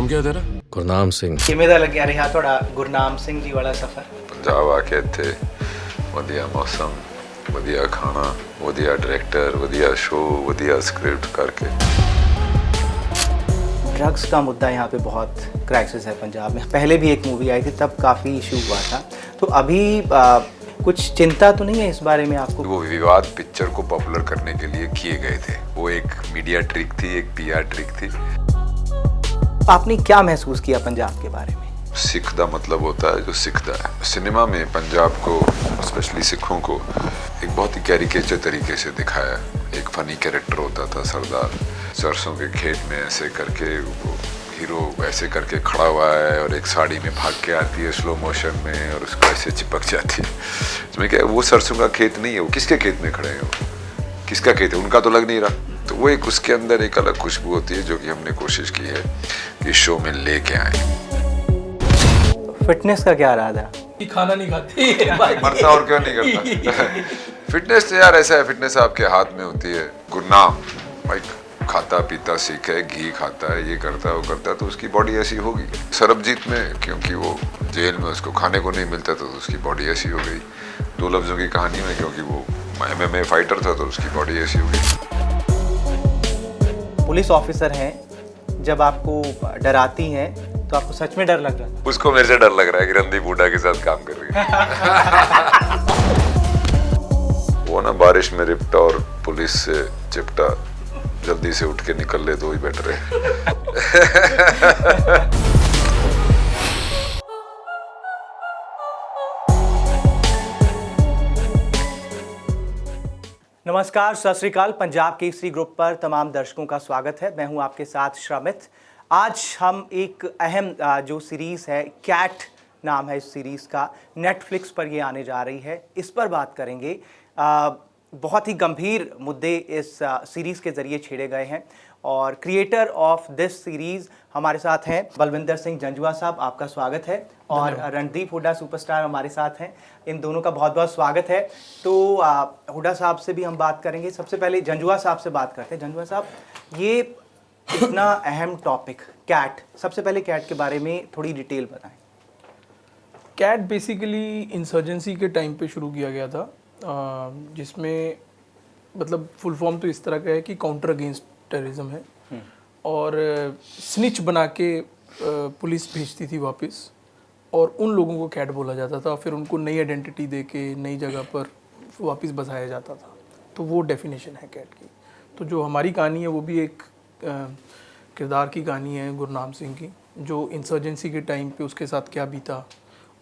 नाम क्या है तेरा? गुरनाम ਸਿੰਘ। ਕਿਵੇਂ ਦਾ ਲੱਗਿਆ ਰਿਹਾ ਤੁਹਾਡਾ ਗੁਰਨਾਮ ਸਿੰਘ ਜੀ ਵਾਲਾ ਸਫ਼ਰ? ਪੰਜਾਬ ਆ ਕੇ ਇੱਥੇ ਵਧੀਆ ਮੌਸਮ, ਵਧੀਆ ਖਾਣਾ, ਵਧੀਆ डायरेक्टर, ਵਧੀਆ शो, ਵਧੀਆ स्क्रिप्ट करके। ड्रग्स का मुद्दा यहाँ पे बहुत क्राइसिस है पंजाब में। पहले भी एक मूवी आई थी तब काफ़ी इशू हुआ था, तो अभी कुछ चिंता तो नहीं है इस बारे में आपको? वो विवाद पिक्चर को पॉपुलर करने के लिए किए गए थे, वो एक मीडिया ट्रिक थी, एक PR ट्रिक थी। आपने क्या महसूस किया पंजाब के बारे में? सिख का मतलब होता है जो सिखता है। सिनेमा में पंजाब को, स्पेशली सिखों को, एक बहुत ही कैरिकेचर तरीके से दिखाया। एक फनी कैरेक्टर होता था सरदार, सरसों के खेत में ऐसे करके वो हीरो ऐसे करके खड़ा हुआ है और एक साड़ी में भाग के आती है स्लो मोशन में और उसको ऐसे चिपक जाती है। इसमें क्या, वो सरसों का खेत नहीं है, वो किसके खेत में खड़े हैं, वो किसका खेत है, उनका तो लग नहीं रहा। तो वो एक उसके अंदर एक अलग खुशबू होती है जो कि हमने कोशिश की है कि शो में लेके आए। फिटनेस का क्या इरादा? खाना नहीं खाती मरता और क्या नहीं करता। फिटनेस तो यार ऐसा है, फिटनेस आपके हाथ में होती है। गुरनाम भाई खाता पीता सीखा है, घी खाता है, ये करता है वो करता है, तो उसकी बॉडी ऐसी होगी। सरबजीत में क्योंकि वो जेल में उसको खाने को नहीं मिलता था तो उसकी बॉडी ऐसी हो गई। दो लफ्ज़ों की कहानी में क्योंकि वो MMA फाइटर था तो उसकी बॉडी ऐसी हो गई। पुलिस ऑफिसर हैं, जब आपको डराती हैं तो आपको सच में डर लग रहा है? उसको मेरे से डर लग रहा है कि रणदीप हुड्डा के साथ काम कर रही है। वो ना बारिश में रिपटा और पुलिस से चिपटा, जल्दी से उठ के निकल ले तो ही बेटर है। नमस्कार, सत श्री अकाल। पंजाब केसरी ग्रुप पर तमाम दर्शकों का स्वागत है। मैं हूं आपके साथ श्रमित। आज हम एक अहम जो सीरीज़ है, कैट नाम है इस सीरीज़ का, नेटफ्लिक्स पर ये आने जा रही है, इस पर बात करेंगे। बहुत ही गंभीर मुद्दे इस सीरीज़ के ज़रिए छेड़े गए हैं और क्रिएटर ऑफ दिस सीरीज़ हमारे साथ हैं बलविंदर सिंह जंजुआ साहब, आपका स्वागत है। और रणदीप हुड्डा सुपरस्टार हमारे साथ हैं, इन दोनों का बहुत बहुत स्वागत है। तो हुड्डा साहब से भी हम बात करेंगे। सबसे पहले जंजुआ साहब से बात करते हैं। जंजुआ साहब, ये इतना अहम टॉपिक कैट, सबसे पहले कैट के बारे में थोड़ी डिटेल बताएं। कैट बेसिकली इंसर्जेंसी के टाइम पे शुरू किया गया था, जिसमें मतलब फुल फॉर्म तो इस तरह का है कि काउंटर अगेंस्ट टेररिज्म है और स्निच बना के पुलिस भेजती थी वापस और उन लोगों को कैट बोला जाता था। फिर उनको नई आइडेंटिटी दे के नई जगह पर वापस बसाया जाता था। तो वो डेफिनेशन है कैट की। तो जो हमारी कहानी है वो भी एक किरदार की कहानी है गुरनाम सिंह की, जो इंसर्जेंसी के टाइम पे उसके साथ क्या बीता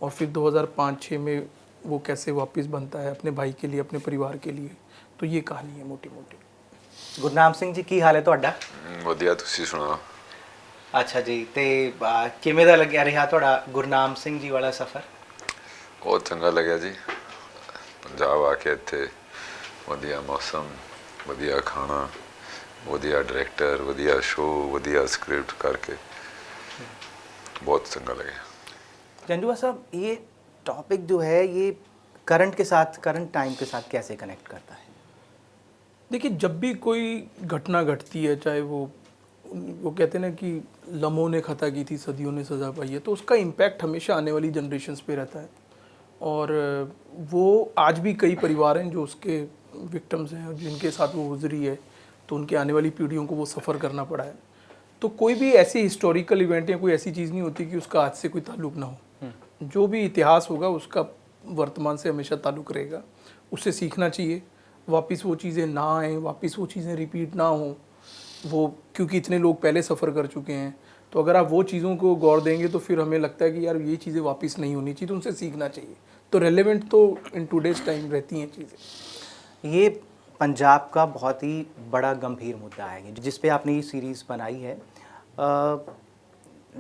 और फिर 2005-06 में वो कैसे वापस बनता है अपने भाई के लिए, अपने परिवार के लिए। तो ये कहानी है मोटी मोटी। गुरनाम सिंह जी, की हाल है ਤੁਹਾਡਾ? ਵਧੀਆ, ਤੁਸੀਂ ਸੁਣਾਓ। अच्छा जी, ਤੇ ਕਿਵੇਂ ਦਾ ਲੱਗਿਆ ਰਿਹਾ ਤੁਹਾਡਾ ਗੁਰਨਾਮ ਸਿੰਘ ਜੀ ਵਾਲਾ ਸਫ਼ਰ? ਬਹੁਤ ਚੰਗਾ ਲੱਗਿਆ ਜੀ। ਪੰਜਾਬ ਆ ਕੇ ਇੱਥੇ ਵਧੀਆ ਮੌਸਮ, ਵਧੀਆ ਖਾਣਾ, ਵਧੀਆ डायरेक्टर, ਵਧੀਆ शो, ਵਧੀਆ स्क्रिप्ट करके बहुत चंगा लगे। जंजुआ साहब, ये टॉपिक जो है ये करंट के साथ, करंट टाइम के साथ कैसे कनेक्ट करता है? देखिए, जब भी कोई घटना घटती है, चाहे वो कहते हैं ना कि लम्हों ने खता की थी, सदियों ने सज़ा पाई है, तो उसका इम्पैक्ट हमेशा आने वाली जनरेशन्स पे रहता है। और वो आज भी कई परिवार हैं जो उसके विक्टिम्स हैं और जिनके साथ वो गुजरी है, तो उनके आने वाली पीढ़ियों को वो सफ़र करना पड़ा है। तो कोई भी ऐसी हिस्टोरिकल इवेंट या कोई ऐसी चीज़ नहीं होती कि उसका आज से कोई ताल्लुक़ ना हो। जो भी इतिहास होगा उसका वर्तमान से हमेशा ताल्लुक़ रहेगा। उससे सीखना चाहिए, वापस वो चीज़ें ना आएँ, वापस वो चीज़ें रिपीट ना हों। वो क्योंकि इतने लोग पहले सफ़र कर चुके हैं, तो अगर आप वो चीज़ों को गौर देंगे तो फिर हमें लगता है कि यार ये चीज़ें वापस नहीं होनी चाहिए, तो उनसे सीखना चाहिए। तो रेलेवेंट तो इन टुडेज टाइम रहती हैं चीज़ें। ये पंजाब का बहुत ही बड़ा गंभीर मुद्दा है जिस पे आपने ये सीरीज़ बनाई है।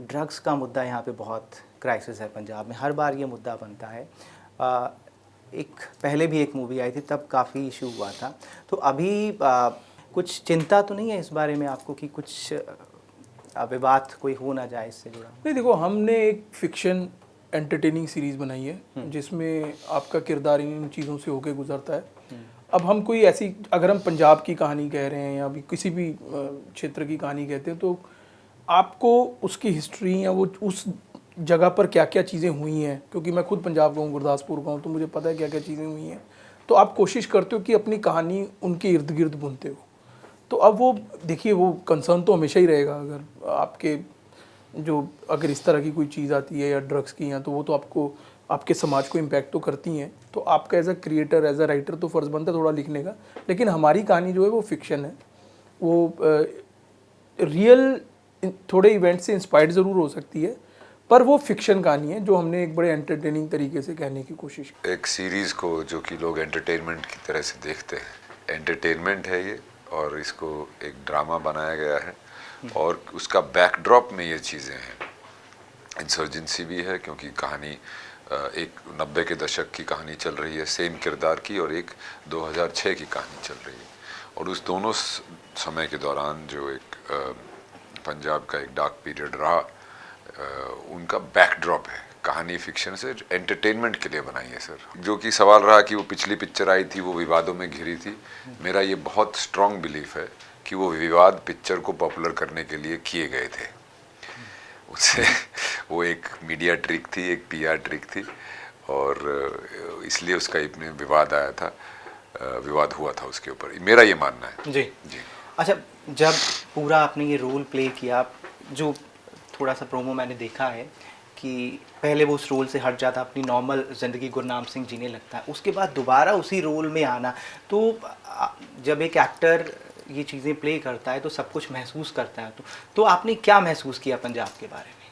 ड्रग्स का मुद्दा यहाँ पे बहुत क्राइसिस है पंजाब में, हर बार ये मुद्दा बनता है। एक पहले भी एक मूवी आई थी तब काफ़ी इशू हुआ था, तो अभी कुछ चिंता तो नहीं है इस बारे में आपको कि कुछ विवाद कोई हो ना जाए इससे जुड़ा? नहीं, देखो, हमने एक फिक्शन एंटरटेनिंग सीरीज़ बनाई है जिसमें आपका किरदार इन चीज़ों से होके गुजरता है। अब हम कोई ऐसी, अगर हम पंजाब की कहानी कह रहे हैं या भी किसी भी क्षेत्र की कहानी कहते हैं, तो आपको उसकी हिस्ट्री या वो उस जगह पर क्या क्या चीज़ें हुई हैं, क्योंकि मैं खुद पंजाब का हूँ, गुरदासपुर का हूँ, तो मुझे पता है क्या क्या चीज़ें हुई हैं, तो आप कोशिश करते हो कि अपनी कहानी उनके इर्द गिर्द बुनते हो। तो अब वो देखिए, वो कंसर्न तो हमेशा ही रहेगा, अगर आपके जो अगर इस तरह की कोई चीज़ आती है या ड्रग्स की या, तो वो तो आपको आपके समाज को इम्पैक्ट तो करती हैं। तो आपका as a creator, as a writer तो फ़र्ज़ बनता है थोड़ा लिखने का, लेकिन हमारी कहानी जो है वो फिक्शन है, वो रियल थोड़े इवेंट से इंस्पायर्ड ज़रूर हो सकती है, पर वो फिक्शन कहानी है जो हमने एक बड़े एंटरटेनिंग तरीके से कहने की कोशिश की। एक सीरीज़ को जो कि लोग एंटरटेनमेंट की तरह से देखते हैं, एंटरटेनमेंट है ये, और इसको एक ड्रामा बनाया गया है, और उसका बैकड्रॉप में ये चीज़ें हैं। इंसर्जेंसी भी है, क्योंकि कहानी एक 90 के दशक की कहानी चल रही है सेम किरदार की, और एक 2006 की कहानी चल रही है, और उस दोनों समय के दौरान जो एक पंजाब का एक डार्क पीरियड रहा, उनका बैकड्रॉप है। कहानी फिक्शन से एंटरटेनमेंट के लिए बनाई है सर। जो कि सवाल रहा कि वो पिछली पिक्चर आई थी, वो विवादों में घिरी थी, मेरा ये बहुत स्ट्रॉन्ग बिलीफ है कि वो विवाद पिक्चर को पॉपुलर करने के लिए किए गए थे। उससे वो एक मीडिया ट्रिक थी, एक पीआर ट्रिक थी, और इसलिए उसका इतने विवाद आया था, विवाद हुआ था उसके ऊपर, मेरा ये मानना है। जी जी। अच्छा, जब पूरा आपने ये रोल प्ले किया, जो थोड़ा सा प्रोमो मैंने देखा है कि पहले वो उस रोल से हट जाता, अपनी नॉर्मल ज़िंदगी गुरनाम सिंह जीने लगता है, उसके बाद दोबारा उसी रोल में आना, तो जब एक एक्टर ये चीज़ें प्ले करता है तो सब कुछ महसूस करता है, तो आपने क्या महसूस किया पंजाब के बारे में?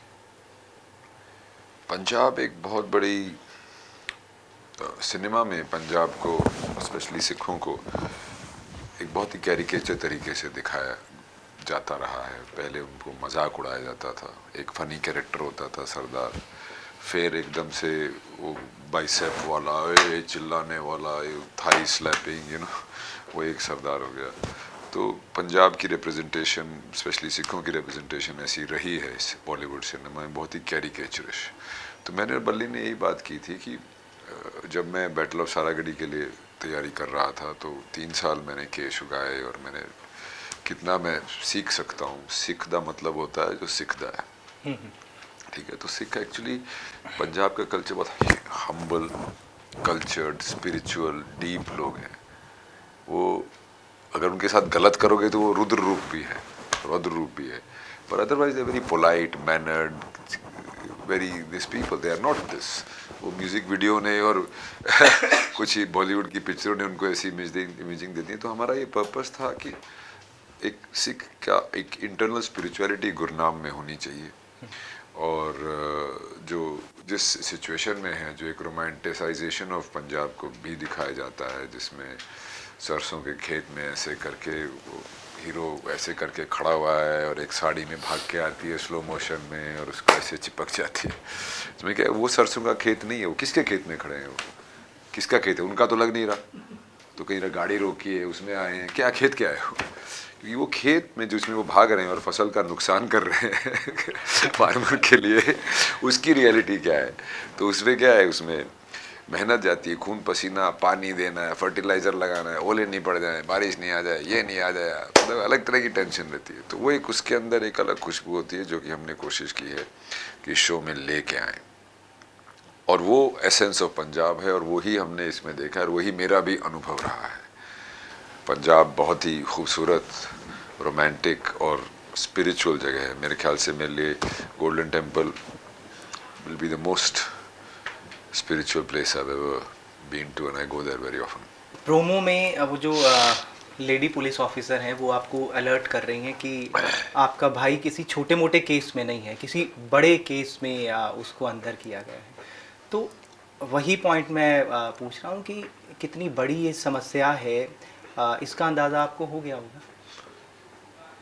पंजाब एक बहुत बड़ी सिनेमा में पंजाब को, स्पेशली सिखों को, एक बहुत ही कैरिकेचर तरीके से दिखाया जाता रहा है। पहले उनको मजाक उड़ाया जाता था, एक फ़नी कैरेक्टर होता था सरदार, फिर एकदम से वो बाइसेप वाला, ये चिल्लाने वाला, ये थाई स्लैपिंग, वो एक सरदार हो गया। तो पंजाब की रिप्रेजेंटेशन, स्पेशली सिखों की रिप्रेजेंटेशन ऐसी रही है इस बॉलीवुड सिनेमा में, बहुत ही कैरिकेचरिश। तो मैंने बल्ली ने यही बात की थी कि जब मैं बैटल ऑफ सारागढ़ी के लिए तैयारी कर रहा था, तो 3 साल मैंने केश उगाए, और मैंने कितना मैं सीख सकता हूँ। सिख का मतलब होता है जो सिखदा है, ठीक है। तो सिख एक्चुअली पंजाब का कल्चर बहुत हम्बल, कल्चर्ड, स्पिरिचुअल, डीप लोग हैं। वो अगर उनके साथ गलत करोगे तो वो रुद्र रूप भी है, रौद्र रूप भी है, पर otherwise they very polite mannered, very this people, they are not this. वो म्यूज़िक वीडियो ने और कुछ ही बॉलीवुड की पिक्चरों ने उनको ऐसी इमेजिंग दे दी। तो हमारा ये पर्पस था कि एक सिख का एक इंटरनल स्पिरिचुअलिटी गुरनाम में होनी चाहिए, और जो जिस सिचुएशन में है, जो एक रोमांटिसाइजेशन ऑफ पंजाब को भी दिखाया जाता है, जिसमें सरसों के खेत में ऐसे करके वो हीरो ऐसे करके खड़ा हुआ है, और एक साड़ी में भाग के आती है स्लो मोशन में, और उसको ऐसे चिपक जाती है। इसमें क्या, वो सरसों का खेत नहीं है, वो किसके खेत में खड़े हैं, वो किसका खेत है, उनका तो लग नहीं रहा। तो कहीं गाड़ी रोकी है, उसमें आए हैं, क्या खेत क्या है वो, क्योंकि वो खेत में जिसमें वो भाग रहे हैं और फसल का नुकसान कर रहे हैं फार्मर के लिए, उसकी रियलिटी क्या है। तो उसमें क्या है, उसमें मेहनत जाती है, खून पसीना, पानी देना है, फर्टिलाइज़र लगाना है, ओले नहीं पड़ जाए, बारिश नहीं आ जाए, ये नहीं आ जाए, मतलब अलग तरह की टेंशन रहती है। तो वो एक उसके अंदर एक अलग खुशबू होती है, जो कि हमने कोशिश की है कि शो में लेके आएँ, और वो एसेंस ऑफ पंजाब है, और वही हमने इसमें देखा है, और वही मेरा भी अनुभव रहा है। पंजाब बहुत ही खूबसूरत, रोमांटिक और स्पिरिचुअल जगह है। मेरे ख्याल से मेरे लिए golden temple will be the most spiritual place I've ever been to, and I go there very often. Promo में वो जो लेडी पुलिस ऑफिसर हैं, वो आपको अलर्ट कर रही हैं कि आपका भाई किसी छोटे मोटे केस में नहीं है, किसी बड़े केस में उसको अंदर किया गया है। तो वही पॉइंट मैं पूछ रहा हूँ कि कितनी बड़ी ये समस्या है, इसका अंदाज़ा आपको हो गया होगा?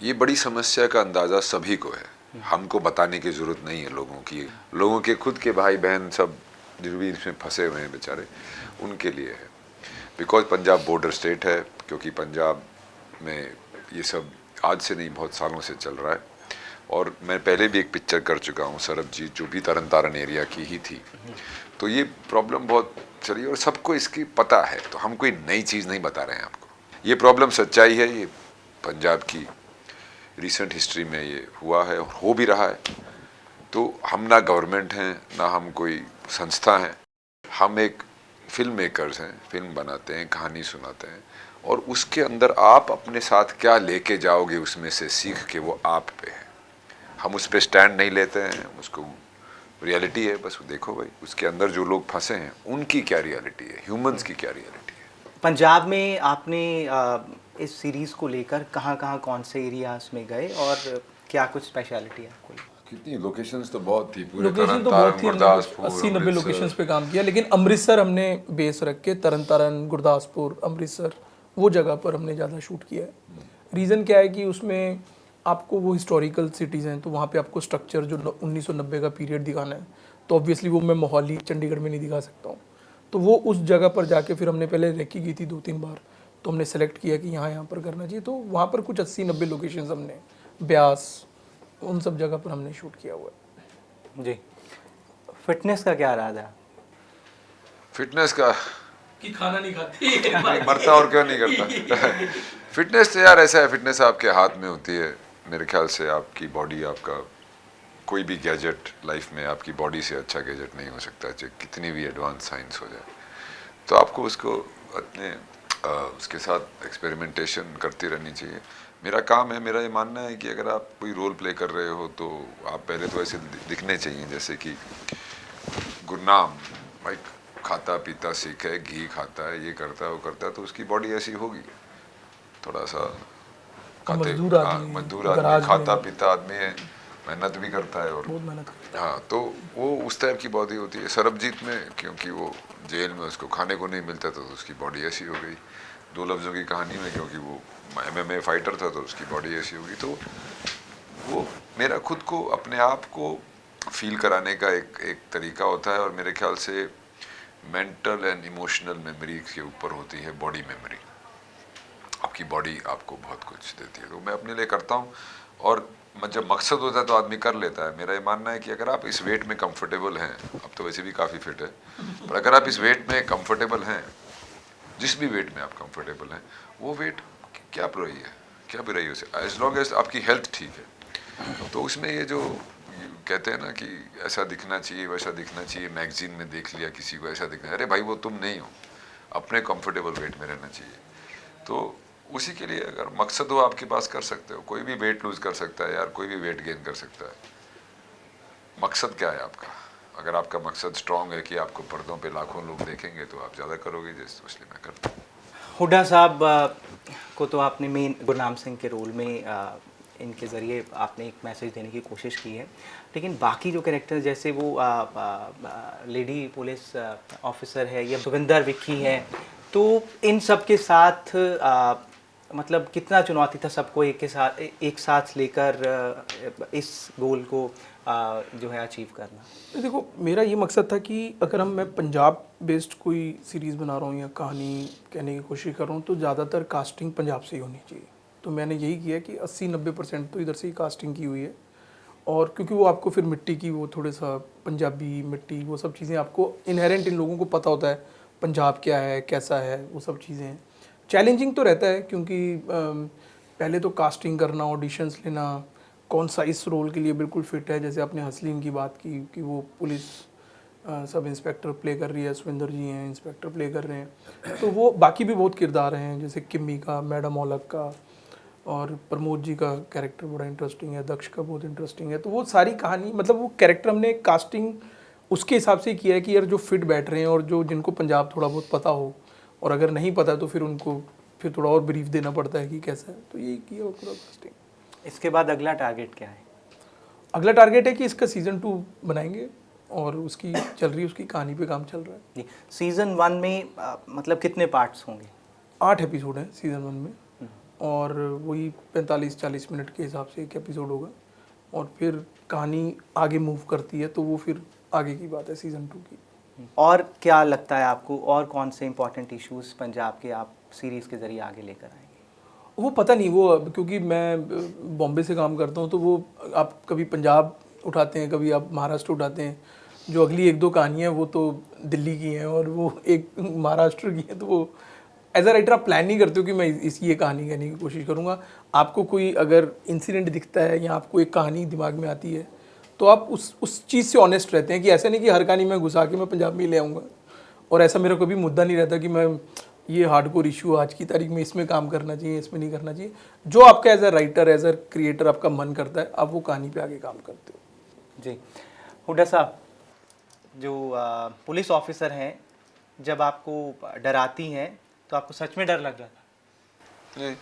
ये बड़ी समस्या का अंदाज़ा सभी को है, हमको बताने की ज़रूरत नहीं है। लोगों के खुद के भाई बहन सब जो भी इसमें फंसे हुए हैं बेचारे, उनके लिए है। बिकॉज पंजाब बॉर्डर स्टेट है, क्योंकि पंजाब में ये सब आज से नहीं, बहुत सालों से चल रहा है। और मैं पहले भी एक पिक्चर कर चुका हूँ, सरबजीत, जो भी तरन तारण एरिया की ही थी। तो ये प्रॉब्लम बहुत चली, और सबको इसकी पता है, तो हम कोई नई चीज़ नहीं बता रहे हैं आपको। ये प्रॉब्लम सच्चाई है, ये पंजाब की रिसेंट हिस्ट्री में ये हुआ है और हो भी रहा है। तो हम ना गवर्नमेंट हैं, ना हम कोई संस्था हैं, हम एक फिल्म मेकर्स हैं, फिल्म बनाते हैं, कहानी सुनाते हैं, और उसके अंदर आप अपने साथ क्या लेके जाओगे उसमें से सीख के, वो आप पे है। हम उस पर स्टैंड नहीं लेते हैं, उसको रियलिटी है, बस देखो भाई उसके अंदर जो लोग फंसे हैं उनकी क्या रियलिटी है, ह्यूमंस की क्या रियलिटी है। पंजाब में आपने इस सीरीज़ को लेकर कहाँ कहाँ कौन से एरियाज में गए और क्या कुछ स्पेशलिटी है आपको? कितनी लोकेशंस तो बहुत थी, पूरे लोकेशन तो तरन बहुत थी, गुरदासपुर, 80-90 अमृतसर। लोकेशंस पे काम किया, लेकिन अमृतसर हमने बेस रख के तरन तारण, गुरदासपुर, अमृतसर वो जगह पर हमने ज़्यादा शूट किया है। रीज़न क्या है कि उसमें आपको वो हिस्टोरिकल सिटीज़ हैं, तो वहाँ पे आपको स्ट्रक्चर जो 1990 का पीरियड दिखाना है, तो ऑब्वियसली वो मैं मोहाली चंडीगढ़ में नहीं दिखा सकता हूँ। तो वो उस जगह पर जाके फिर हमने पहले रेकी की थी 2-3 बार, तो हमने सेलेक्ट किया कि यहाँ पर करना चाहिए, तो वहाँ पर कुछ 80-90 लोकेशंस हमने, ब्यास, उन सब जगह पर हमने शूट किया हुआ है। जी, फिटनेस का क्या इरादा है? फिटनेस का कि खाना नहीं खाती मरता और क्या नहीं करता। फिटनेस तो यार ऐसा है, फिटनेस आपके हाथ में होती है। मेरे ख्याल से आपकी बॉडी, आपका कोई भी गैजेट लाइफ में आपकी बॉडी से अच्छा गैजेट नहीं हो सकता, चाहे कितनी भी एडवांस साइंस हो जाए। तो आपको उसको अपने उसके साथ एक्सपेरिमेंटेशन करती रहनी चाहिए। मेरा काम है, मेरा ये मानना है कि अगर आप कोई रोल प्ले कर रहे हो तो आप पहले तो ऐसे दिखने चाहिए, जैसे कि गुरनाम भाई खाता पीता सीखा है, घी खाता है, ये करता है, वो करता है, तो उसकी बॉडी ऐसी होगी। थोड़ा सा खाते, मजदूर आदमी, मजदूर आदमी, गराज खाता में पीता आदमी है, मेहनत भी करता है, और बहुत मेहनत करता हाँ, तो वो उस टाइप की बॉडी होती है। सरबजीत में क्योंकि वो जेल में उसको खाने को नहीं मिलता था, तो उसकी बॉडी ऐसी हो गई। दो लफ्ज़ों की कहानी में क्योंकि वो MMA फाइटर था, तो उसकी बॉडी ऐसी होगी। तो वो मेरा खुद को, अपने आप को फील कराने का एक तरीका होता है, और मेरे ख्याल से मेंटल एंड इमोशनल मेमोरी के ऊपर होती है बॉडी मेमोरी। आपकी बॉडी आपको बहुत कुछ देती है। तो मैं अपने लिए करता हूँ, और जब मकसद होता है तो आदमी कर लेता है। मेरा ये मानना है कि अगर आप इस वेट में कंफर्टेबल हैं, अब तो वैसे भी काफ़ी फिट है, पर अगर आप इस वेट में कंफर्टेबल हैं, जिस भी वेट में आप कंफर्टेबल हैं, वो वेट क्या बुराई है, क्या बुराई हो सकती है, एज लॉन्ग एज आपकी हेल्थ ठीक है। तो उसमें ये जो कहते हैं ना कि ऐसा दिखना चाहिए, वैसा दिखना चाहिए, मैगजीन में देख लिया किसी को ऐसा दिखना है, अरे भाई वो तुम नहीं हो, अपने कंफर्टेबल वेट में रहना चाहिए। तो उसी के लिए अगर मकसद हो आपके पास, कर सकते हो। कोई भी वेट लूज कर सकता है यार, कोई भी वेट गेन कर सकता है। मकसद क्या है आपका? अगर आपका मकसद स्ट्रांग है कि आपको पर्दों पे लाखों लोग देखेंगे, तो आप ज़्यादा करोगे, जैसे इसलिए मैं करता हूँ। हुड्डा साहब को तो आपने मेन गुरनाम सिंह के रोल में इनके ज़रिए आपने एक मैसेज देने की कोशिश की है, लेकिन बाकी जो कैरेक्टर जैसे वो लेडी पुलिस ऑफिसर है या जोगिंदर विक्की है, तो इन सब के साथ मतलब कितना चुनौती था सबको एक साथ लेकर इस गोल को जो है अचीव करना? तो देखो, मेरा ये मकसद था कि अगर मैं पंजाब बेस्ड कोई सीरीज़ बना रहा हूँ या कहानी कहने की कोशिश कर रहा हूँ, तो ज़्यादातर कास्टिंग पंजाब से ही होनी चाहिए। तो मैंने यही किया कि 80-90% तो इधर से ही कास्टिंग की हुई है, और क्योंकि वो आपको फिर मिट्टी की वो थोड़ा सा पंजाबी मिट्टी, वो सब चीज़ें आपको इनहेरेंट इन लोगों को पता होता है, पंजाब क्या है, कैसा है, वो सब चीज़ें हैं। चैलेंजिंग तो रहता है, क्योंकि पहले तो कास्टिंग करना, ऑडिशंस लेना, कौन सा इस रोल के लिए बिल्कुल फिट है। जैसे आपने हसलीन की बात की कि वो पुलिस सब इंस्पेक्टर प्ले कर रही है, सुविंदर जी हैं इंस्पेक्टर प्ले कर रहे हैं, तो वो बाकी भी बहुत किरदार हैं, जैसे किम्मी का, मैडम औलख का, और प्रमोद जी का कैरेक्टर बड़ा इंटरेस्टिंग है, दक्ष का बहुत इंटरेस्टिंग है। तो वो सारी कहानी, मतलब वो कैरेक्टर हमने कास्टिंग उसके हिसाब से किया है कि यार जो फिट बैठ रहे हैं और जो जिनको पंजाब थोड़ा बहुत पता हो, और अगर नहीं पता तो फिर उनको फिर थोड़ा और ब्रीफ देना पड़ता है कि कैसा है। तो ये किया पूरा कास्टिंग। इसके बाद अगला टारगेट क्या है? अगला टारगेट है कि इसका सीज़न 2 बनाएंगे, और उसकी चल रही है, उसकी कहानी पे काम चल रहा है। जी, सीज़न 1 में मतलब कितने पार्ट्स होंगे? 8 एपिसोड हैं सीज़न 1 में, और वही 45-40 मिनट के हिसाब से एक एपिसोड होगा, और फिर कहानी आगे मूव करती है, तो वो फिर आगे की बात है सीज़न 2 की। और क्या लगता है आपको, और कौन से इंपॉर्टेंट इश्यूज पंजाब के आप सीरीज़ के ज़रिए आगे लेकर आएंगे? वो पता नहीं, वो क्योंकि मैं बॉम्बे से काम करता हूँ, तो वो आप कभी पंजाब उठाते हैं, कभी आप महाराष्ट्र उठाते हैं। जो अगली 1-2 कहानियाँ वो तो दिल्ली की हैं, और वो एक महाराष्ट्र की है, तो वो एज अ राइटर आप प्लान नहीं करते हो कि मैं ये कहानी कहने की कोशिश करूँगा। आपको कोई अगर इंसिडेंट दिखता है या आपको एक कहानी दिमाग में आती है तो आप उस चीज़ से ऑनेस्ट रहते हैं कि ऐसा नहीं कि हर कहानी में घुसा के मैं पंजाब में ले आऊँगा, और ऐसा मेरा कभी मुद्दा नहीं रहता कि मैं ये हार्डकोर इशू आज की तारीख में इसमें काम करना चाहिए, इसमें नहीं करना चाहिए। जो आपका as a writer, as a creator आपका मन करता है, आप वो कहानी पे आगे काम करते हो। जी हुड्डा साहब, जो पुलिस ऑफिसर हैं, जब आपको डराती हैं तो आपको सच में डर लग जाता है? नहीं,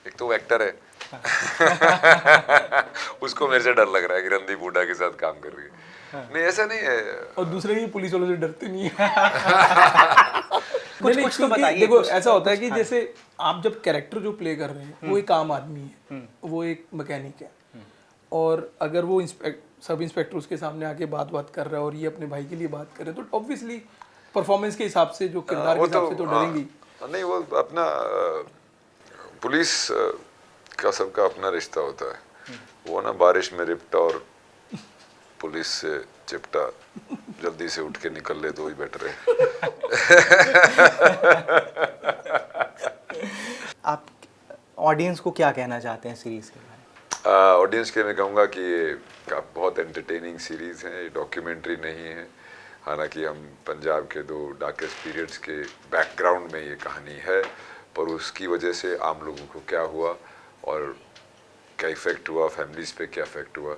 एक तो वो एक्टर है उसको मेरे से डर लग रहा है कि रणदीप हुड्डा के साथ काम कर रही है। नहीं, ऐसा नहीं है। और दूसरे ही पुलिस वालों से डरते नहीं है। कुछ नहीं, तो बताइए। देखो कुछ ऐसा होता है कि जैसे आप जब कैरेक्टर जो प्ले कर रहे हैं वो एक आम आदमी है, वो एक मैकेनिक है, और अगर वो सब इंस्पेक्टर उसके सामने आके बात कर रहा है और ये अपने भाई के लिए बात कर रहे हैं, तो ऑब्वियसली परफॉर्मेंस के हिसाब से, जो किरदार के हिसाब से तो डरेंगी। नहीं, वो अपना पुलिस का सबका अपना रिश्ता होता है। वो ना बारिश में रिपटा और पुलिस से चिपटा, जल्दी से उठ के निकल ले तो ही बेटर है। आप ऑडियंस को क्या कहना चाहते हैं सीरीज के बारे में? ऑडियंस के मैं कहूँगा कि ये बहुत एंटरटेनिंग सीरीज़ है, ये डॉक्यूमेंट्री नहीं है। हालांकि हम पंजाब के 2 डार्केस्ट पीरियड्स के बैकग्राउंड में ये कहानी है, पर उसकी वजह से आम लोगों को क्या हुआ और क्या इफ़ेक्ट हुआ, फैमिलीज़ पे क्या इफ़ेक्ट हुआ,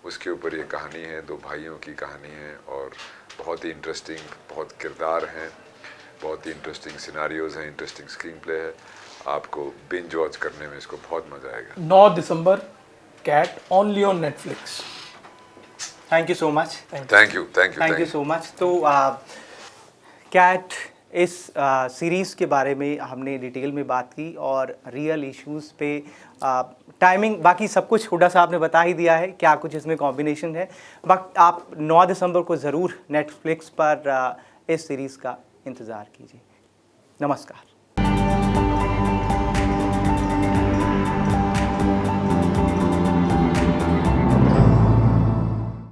उसके ऊपर ये कहानी है। 2 भाइयों की कहानी है और बहुत ही इंटरेस्टिंग, बहुत किरदार हैं, बहुत ही इंटरेस्टिंग सिनारियोज़ हैं, इंटरेस्टिंग स्क्रीन प्ले है। आपको बिंज वॉच करने में इसको बहुत मज़ा आएगा। 9 दिसंबर, Cat, only on Netflix. Thank you so much. Thank you so much. तो कैट इस सीरीज़ के बारे में हमने डिटेल में बात की और रियल इश्यूज़ पे टाइमिंग बाकी सब कुछ हुड्डा साहब ने बता ही दिया है, क्या कुछ इसमें कॉम्बिनेशन है। बट आप 9 दिसंबर को ज़रूर नेटफ्लिक्स पर इस सीरीज़ का इंतज़ार कीजिए। नमस्कार।